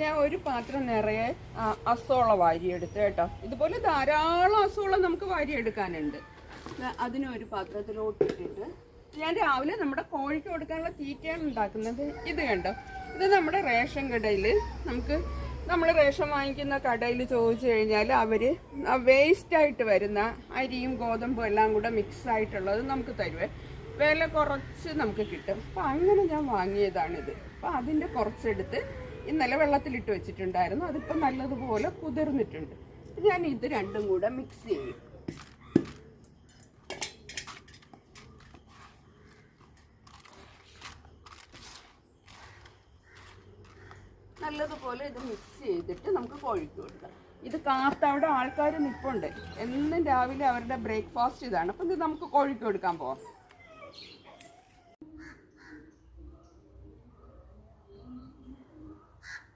ഞാൻ ഒരു പാത്രം നിറയെ അസോള വാരിയെടുത്ത് കേട്ടോ. ഇതുപോലെ ധാരാളം അസോള നമുക്ക് വാരിയെടുക്കാനുണ്ട്. അതിനൊരു പാത്രത്തിലോട്ട് ഇട്ടിട്ട് ഞാൻ രാവിലെ നമ്മുടെ കോഴിക്ക് കൊടുക്കാനുള്ള തീറ്റയാണ് ഉണ്ടാക്കുന്നത്. ഇത് കണ്ടോ, ഇത് നമ്മുടെ റേഷൻ കടയിൽ നമ്മൾ റേഷൻ വാങ്ങിക്കുന്ന കടയിൽ ചോദിച്ചു കഴിഞ്ഞാൽ അവർ വേസ്റ്റായിട്ട് വരുന്ന അരിയും ഗോതമ്പും എല്ലാം കൂടെ മിക്സ് ആയിട്ടുള്ളത് നമുക്ക് തരുവേ. വില കുറച്ച് നമുക്ക് കിട്ടും. അപ്പം അങ്ങനെ ഞാൻ വാങ്ങിയതാണിത്. അപ്പം അതിൻ്റെ കുറച്ചെടുത്ത് ഇന്നലെ വെള്ളത്തിലിട്ട് വെച്ചിട്ടുണ്ടായിരുന്നു. അതിപ്പോൾ നല്ലതുപോലെ കുതിർന്നിട്ടുണ്ട്. ഞാൻ ഇത് രണ്ടും കൂടെ മിക്സ് ചെയ്യും. നല്ലതുപോലെ ഇത് മിക്സ് ചെയ്തിട്ട് നമുക്ക് കോഴിക്ക് കൊടുക്കാം. ഇത് കാത്തവിടെ ആൾക്കാർ നിൽപ്പുണ്ട്. എന്നും രാവിലെ അവരുടെ ബ്രേക്ക്ഫാസ്റ്റ് ഇതാണ്. അപ്പം ഇത് നമുക്ക് കോഴിക്ക് കൊടുക്കാൻ പോവാം.